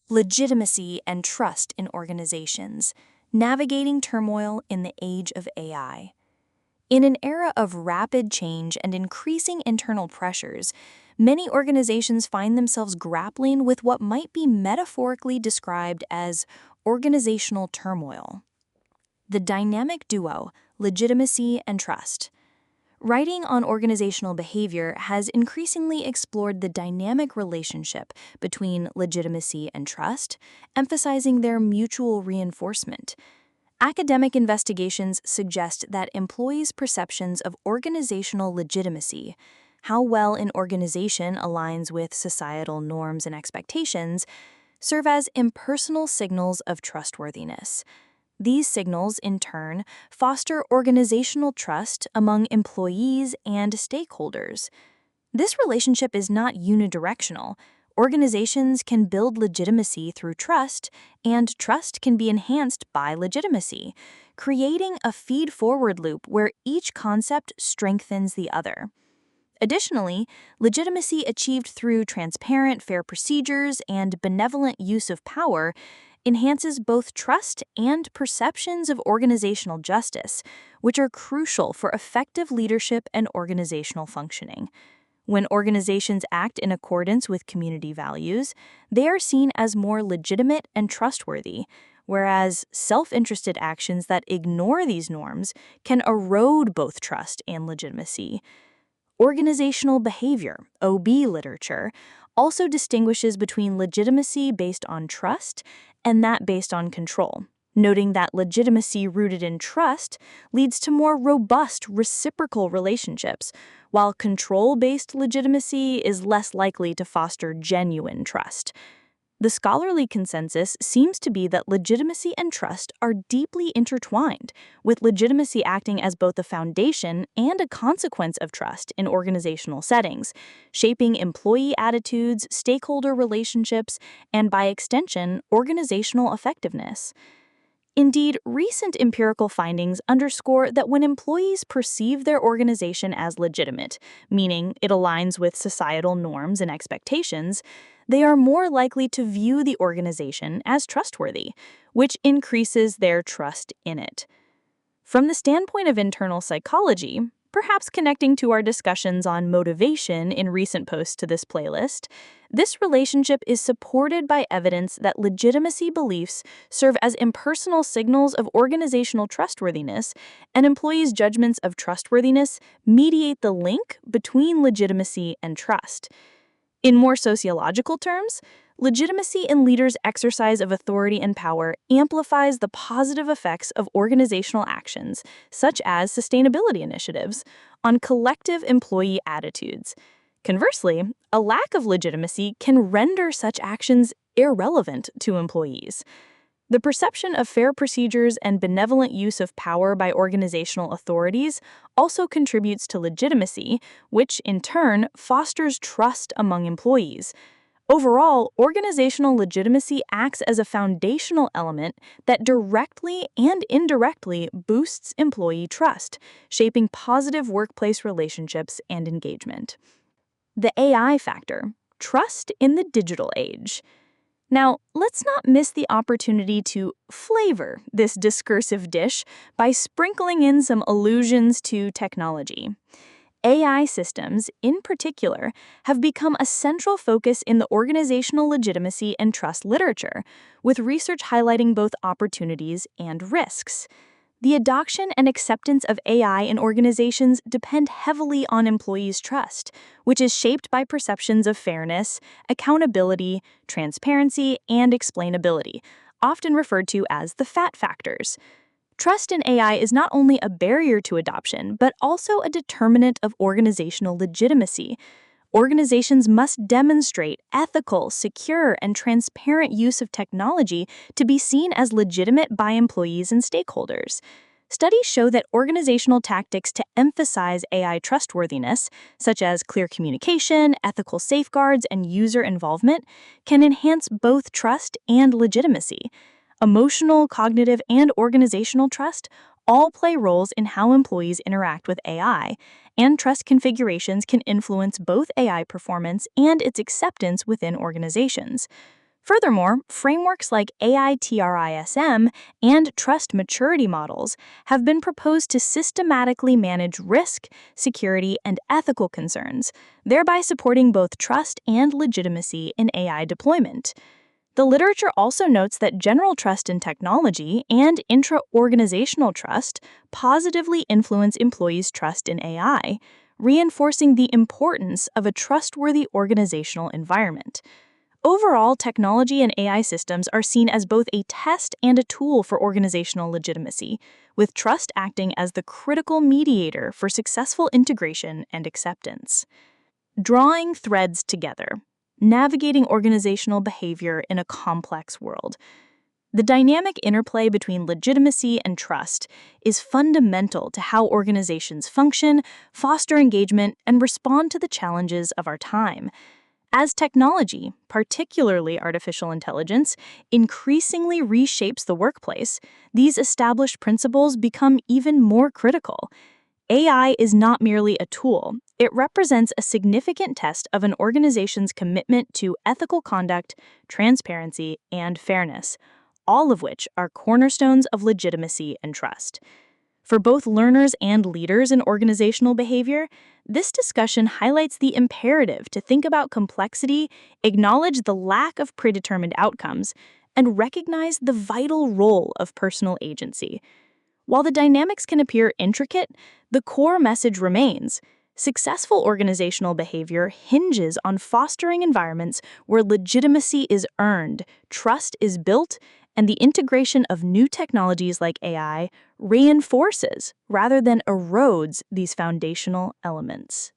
Legitimacy and trust in organizations, navigating turmoil in the age of AI. In an era of rapid change and increasing internal pressures, many organizations find themselves grappling with what might be metaphorically described as organizational turmoil. The dynamic duo, legitimacy and trust. Writing on organizational behavior has increasingly explored the dynamic relationship between legitimacy and trust, emphasizing their mutual reinforcement. Academic investigations suggest that employees' perceptions of organizational legitimacy, how well an organization aligns with societal norms and expectations, serve as impersonal signals of trustworthiness. These signals, in turn, foster organizational trust among employees and stakeholders. This relationship is not unidirectional. Organizations can build legitimacy through trust, and trust can be enhanced by legitimacy, creating a feed-forward loop where each concept strengthens the other. Additionally, legitimacy achieved through transparent, fair procedures and benevolent use of power enhances both trust and perceptions of organizational justice, which are crucial for effective leadership and organizational functioning. When organizations act in accordance with community values, they are seen as more legitimate and trustworthy, whereas self-interested actions that ignore these norms can erode both trust and legitimacy. Organizational behavior, OB literature, also distinguishes between legitimacy based on trust and that based on control, noting that legitimacy rooted in trust leads to more robust reciprocal relationships, while control-based legitimacy is less likely to foster genuine trust. The scholarly consensus seems to be that legitimacy and trust are deeply intertwined, with legitimacy acting as both a foundation and a consequence of trust in organizational settings, shaping employee attitudes, stakeholder relationships, and by extension, organizational effectiveness. Indeed, recent empirical findings underscore that when employees perceive their organization as legitimate, meaning it aligns with societal norms and expectations, they are more likely to view the organization as trustworthy, which increases their trust in it. From the standpoint of internal psychology, perhaps connecting to our discussions on motivation in recent posts to this playlist, this relationship is supported by evidence that legitimacy beliefs serve as impersonal signals of organizational trustworthiness, and employees' judgments of trustworthiness mediate the link between legitimacy and trust. In more sociological terms, legitimacy in leaders' exercise of authority and power amplifies the positive effects of organizational actions, such as sustainability initiatives, on collective employee attitudes. Conversely, a lack of legitimacy can render such actions irrelevant to employees. The perception of fair procedures and benevolent use of power by organizational authorities also contributes to legitimacy, which, in turn, fosters trust among employees. Overall, organizational legitimacy acts as a foundational element that directly and indirectly boosts employee trust, shaping positive workplace relationships and engagement. The AI factor, trust in the digital age. Now, let's not miss the opportunity to flavor this discursive dish by sprinkling in some allusions to technology. AI systems, in particular, have become a central focus in the organizational legitimacy and trust literature, with research highlighting both opportunities and risks. The adoption and acceptance of AI in organizations depend heavily on employees' trust, which is shaped by perceptions of fairness, accountability, transparency, and explainability, often referred to as the FAT factors. Trust in AI is not only a barrier to adoption, but also a determinant of organizational legitimacy. Organizations must demonstrate ethical, secure, and transparent use of technology to be seen as legitimate by employees and stakeholders. Studies show that organizational tactics to emphasize AI trustworthiness, such as clear communication, ethical safeguards, and user involvement, can enhance both trust and legitimacy. Emotional, cognitive, and organizational trust all play roles in how employees interact with AI, and trust configurations can influence both AI performance and its acceptance within organizations. Furthermore, frameworks like AITRISM and trust maturity models have been proposed to systematically manage risk, security, and ethical concerns, thereby supporting both trust and legitimacy in AI deployment. The literature also notes that general trust in technology and intra-organizational trust positively influence employees' trust in AI, reinforcing the importance of a trustworthy organizational environment. Overall, technology and AI systems are seen as both a test and a tool for organizational legitimacy, with trust acting as the critical mediator for successful integration and acceptance. Drawing threads together, navigating organizational behavior in a complex world. The dynamic interplay between legitimacy and trust is fundamental to how organizations function, foster engagement, and respond to the challenges of our time. As technology, particularly artificial intelligence, increasingly reshapes the workplace, these established principles become even more critical. AI is not merely a tool, it represents a significant test of an organization's commitment to ethical conduct, transparency, and fairness, all of which are cornerstones of legitimacy and trust. For both learners and leaders in organizational behavior, this discussion highlights the imperative to think about complexity, acknowledge the lack of predetermined outcomes, and recognize the vital role of personal agency. While the dynamics can appear intricate, the core message remains. Successful organizational behavior hinges on fostering environments where legitimacy is earned, trust is built, and the integration of new technologies like AI reinforces rather than erodes these foundational elements.